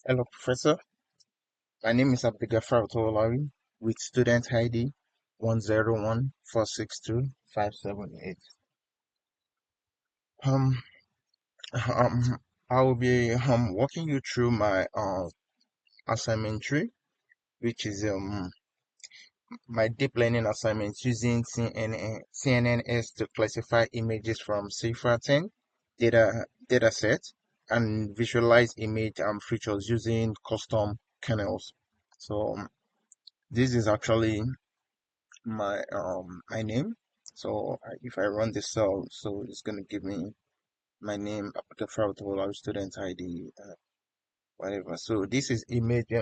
Hello, Professor. My name is Abdigafar Otolari with student ID 101462578. Um, I will be walking you through my assignment tree, which is my deep learning assignment using CNNs to classify images from CIFAR 10 dataset and visualize image features using custom kernels. So this is actually my name. So if I run the cell, so it's gonna give me my name, application our student ID, whatever. So this is image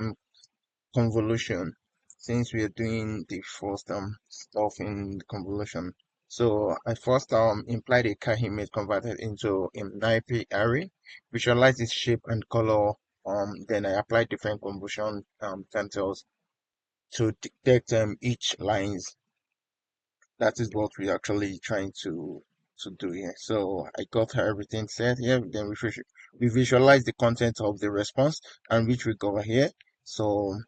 convolution, since we are doing the first stuff in convolution. So I first implied a car image converted into a NIP array, visualize its shape and color. Then I applied different convolution tensors to detect each lines. That is what we're actually trying to do here. So I got everything set here. Then we visualize the content of the response, and which we go here. So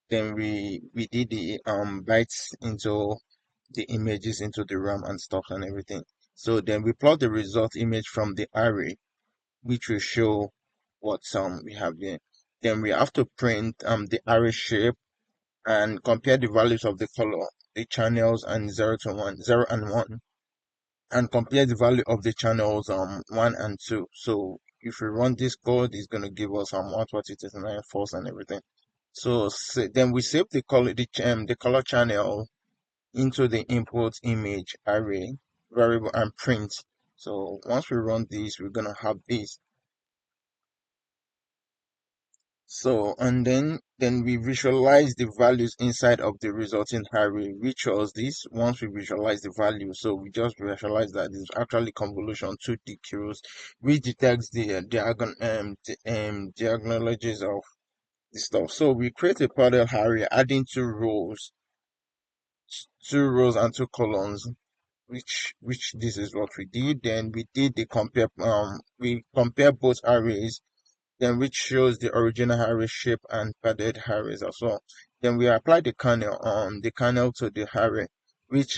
then we did the bytes into the images into the RAM and stuff and everything. So then we plot the result image from the array, which will show what we have here. Then we have to print the array shape and compare the values of the color, the channels, and 0 to 1, 0 and 1, and compare the value of the channels 1 and 2. So if we run this code, it's going to give us 120, false and everything. So then we save the color channel into the input image array variable and print. So once we run this, we're going to have this. So, and then we visualize the values inside of the resulting array, which was this. Once we visualize the value, so we just visualize that it's actually convolution 2 DQs, which detects the diagonalities of the stuff. So we create a parallel array, adding two rows and two columns, which this is what we did. Then we did the we compare both arrays, then which shows the original array shape and padded arrays as well. Then we apply the kernel to the array, which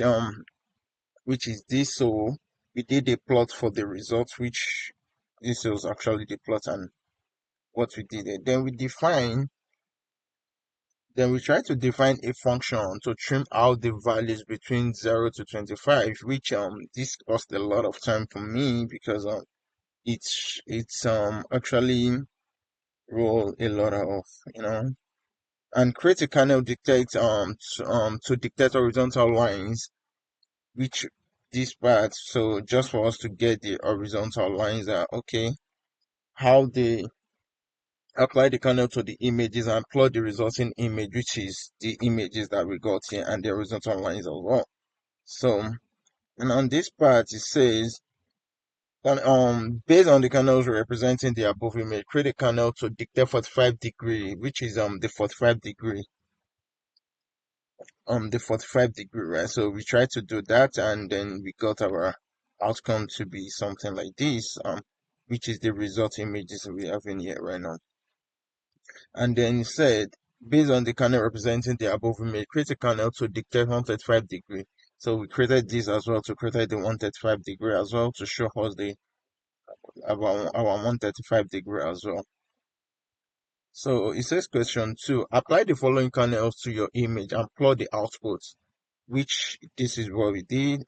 is this. So we did a plot for the results, which this was actually the plot and what we did there. Then we try to define a function to trim out the values between 0 to 25, which this cost a lot of time for me because it's actually roll a lot of, you know and create a kernel to dictate horizontal lines, which this part. So just for us to get the horizontal lines are okay, how they apply the kernel to the images and plot the resulting image, which is the images that we got here, and the horizontal lines as well. So, and on this part it says, based on the kernels representing the above image, create a kernel to dictate 45 degree, which is the 45 degree, right? So we tried to do that, and then we got our outcome to be something like this, which is the result images we have in here right now. And then it said, based on the kernel representing the above image, create a kernel to dictate 135 degree. So we created this as well to create the 135 degree as well to show us the about our 135 degree as well. So it says question 2, apply the following kernels to your image and plot the output, which this is what we did,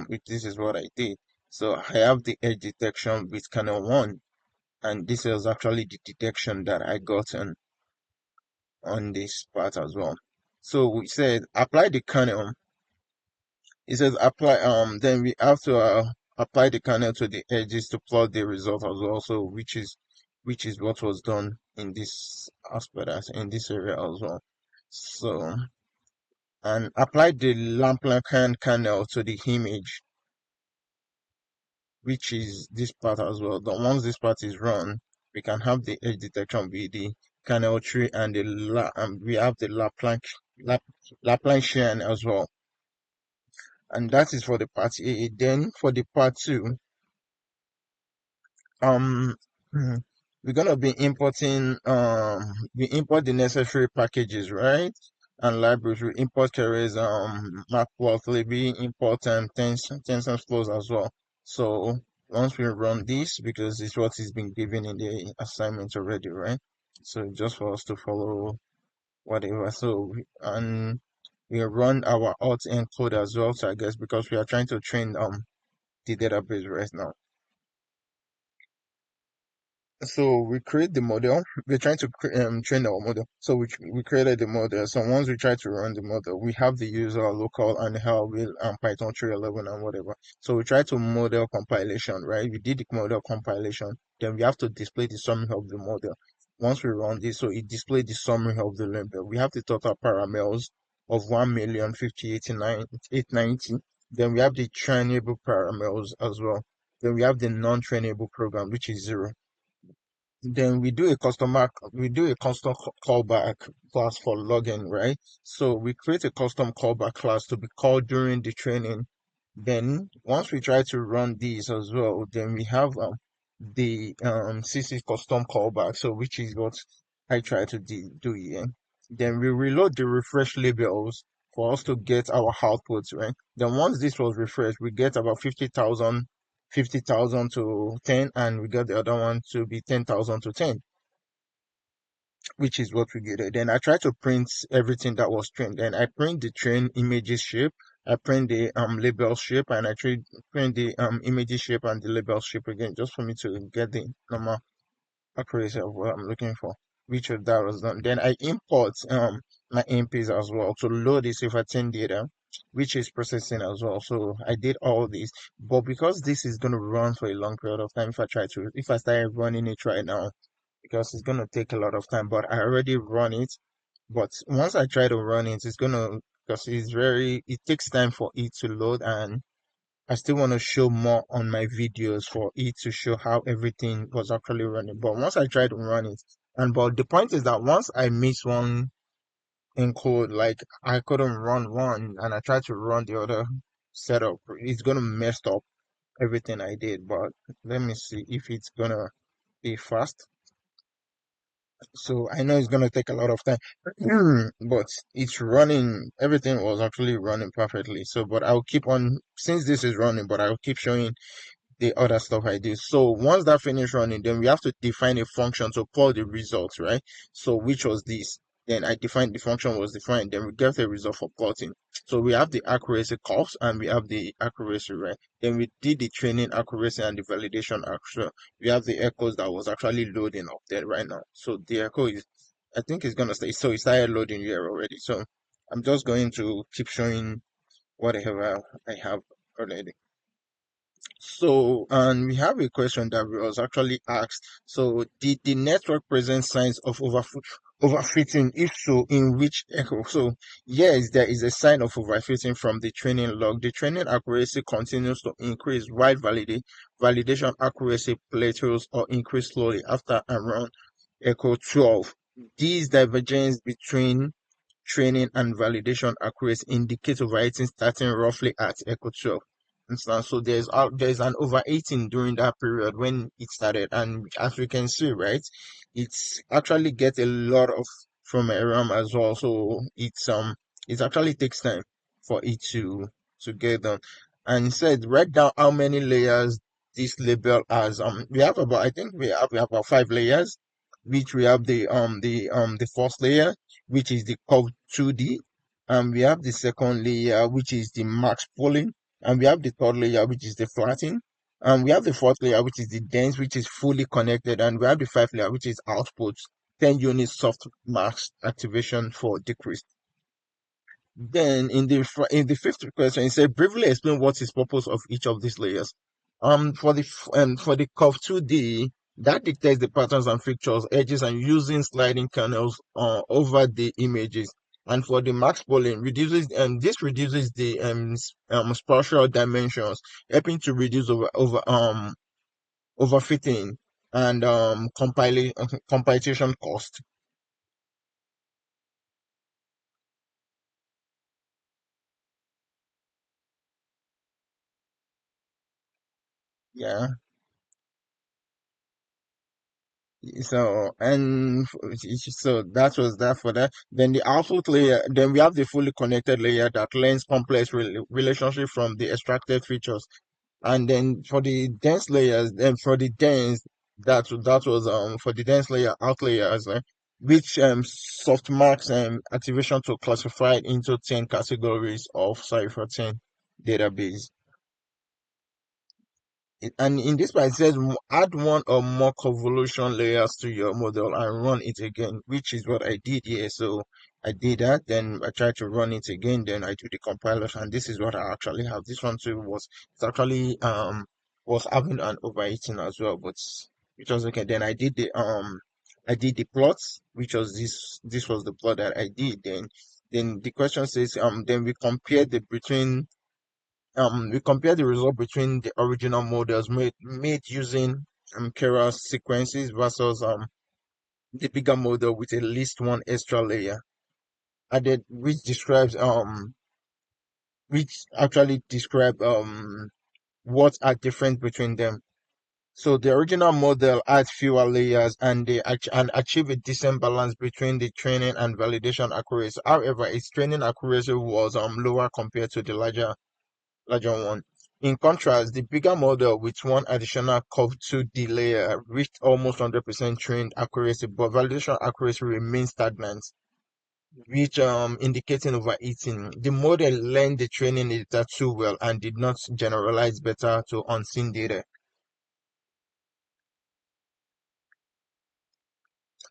which this is what I did. So I have the edge detection with kernel 1, and this is actually the detection that I got on this part as well. So we said apply the kernel. It says apply, then we have to apply the kernel to the edges to plot the result as well. So which is what was done in this aspect, as in this area as well. So, and apply the Laplacian kernel to the image, which is this part as well. But once this part is run, we can have the edge detection with the kernel tree, and we have the Laplacian as well. And that is for the part A. Then for the part 2, um, we're gonna be importing we import the necessary packages, right? And libraries. We import carriers, macworld, we import tension flows as well. So once we run this, because it's what is been given in the assignment already, right? So just for us to follow whatever. And we run our auth encode as well. So I guess because we are trying to train the database right now. So we create the model. We're trying to train our model. So we created the model. So once we try to run the model, we have the user local and how will Python 3.11 and whatever. So we try to model compilation, right? We did the model compilation. Then we have to display the summary of the model. Once we run this, so it displays the summary of the label. We have the total parameters of 1,050,890. Then we have the trainable parameters as well. Then we have the non-trainable program, which is 0. Then we do a custom callback class for login, right? So we create a custom callback class to be called during the training. Then once we try to run these as well, then we have the CC custom callback, so which is what I try to do here. Then we reload the refresh labels for us to get our outputs, right? Then once this was refreshed, we get about 50,000 to 10, and we got the other one to be 10,000 to 10, which is what we get. Then I try to print everything that was trained. Then I print the train images shape, I print the label shape, and print the images shape and the label shape again, just for me to get the normal accuracy of what I'm looking for, which of that was done. Then I import my MPs as well to load the cipher10 data, which is processing as well. So I did all this, but because this is going to run for a long period of time, if I start running it right now, because it's going to take a lot of time, but I already run it. But once I try to run it, because it takes time for it to load, and I still want to show more on my videos for it to show how everything was actually running. But once I try to run it, but the point is that once I miss one encode, like I couldn't run one and I tried to run the other setup, it's gonna mess up everything I did. But let me see if it's gonna be fast. So I know it's gonna take a lot of time, but it's running. Everything was actually running perfectly. So, but I'll keep on, since this is running, but I'll keep showing the other stuff I did. So once that finished running, then we have to define a function to call the results, right? So which was this? Then I defined the function was defined. Then we get the result for plotting. So we have the accuracy curves and we have the accuracy, right? Then we did the training accuracy and the validation accuracy. We have the echoes that was actually loading up there right now. So the echo is, I think it's gonna stay. So it started loading here already. So I'm just going to keep showing whatever I have already. So, and we have a question that was actually asked. So, did the network present signs of overfitting? If so, in which echo? So, yes, there is a sign of overfitting from the training log. The training accuracy continues to increase while validation accuracy plateaus or increase slowly after around echo 12. These divergence between training and validation accuracy indicate overwriting starting roughly at echo 12 instance. So there's an overwriting during that period when it started, and as we can see, right, it's actually get a lot of from a RAM as well. So it actually takes time for it to get done. And it said write down how many layers this label has. We have about, I think we have about 5 layers, which we have the first layer, which is the curve 2D, and we have the second layer, which is the max pooling, and we have the third layer, which is the flattening, and we have the fourth layer, which is the dense, which is fully connected, and we have the fifth layer, which is output 10 units soft max activation for decrease. Then in the fifth question, it said briefly explain what is purpose of each of these layers. For the curve 2D, that dictates the patterns and features, edges, and using sliding kernels over the images. And for the max polling, this reduces the spatial dimensions, helping to reduce overfitting and compilation cost. Yeah. So that was that for that. Then the output layer, then we have the fully connected layer that learns complex relationship from the extracted features. And then for the dense layers, then for the dense, that was for the dense layer out layers, which softmax activation to classify it into 10 categories of Cipher 10 database. And in this part, it says add one or more convolution layers to your model and run it again, which is what I did here. So I did that, then I tried to run it again, then I do the compilation, and this is what I actually have. This one too was it's actually was having an overheating as well, but which was okay. Then I did the plots, which was this was the plot that I did. Then the question says then we compare the result between the original models made using Keras sequences versus the bigger model with at least one extra layer added, which actually describe what are different between them. So the original model had fewer layers and and achieve a decent balance between the training and validation accuracy. However, its training accuracy was lower compared to the larger one. In contrast, the bigger model with one additional Curve2D layer reached almost 100% trained accuracy, but validation accuracy remains stagnant, which indicating overeating. The model learned the training data too well and did not generalize better to unseen data.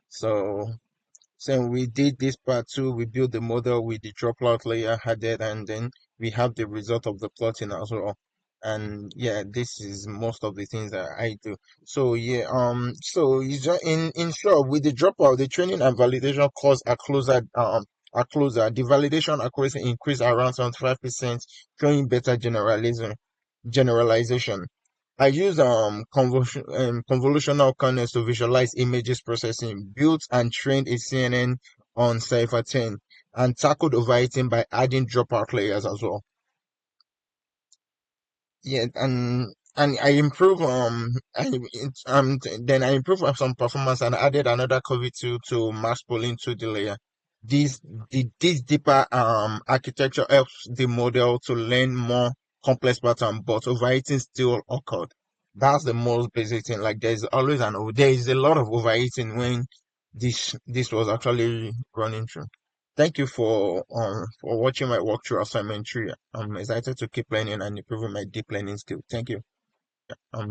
So So we did this part too. We built the model with the dropout layer added, and then we have the result of the plotting as well. And yeah, this is most of the things that I do. So yeah, so you just in short, with the dropout, the training and validation costs are closer. The validation accuracy increased around 75%, showing better generalization. I use convolutional kernels to visualize images processing, built and trained a CNN on Cypher 10, and tackled overwriting by adding dropout layers as well. Yeah, and I improve then I improve some performance and added another COVID 2 to mass pooling to the layer. This this deeper architecture helps the model to learn more complex pattern, but overwriting still occurred. That's the most basic thing. Like there is a lot of overwriting when this was actually running through. Thank you for watching my walkthrough assignment 3. I'm excited to keep learning and improving my deep learning skill. Thank you. Um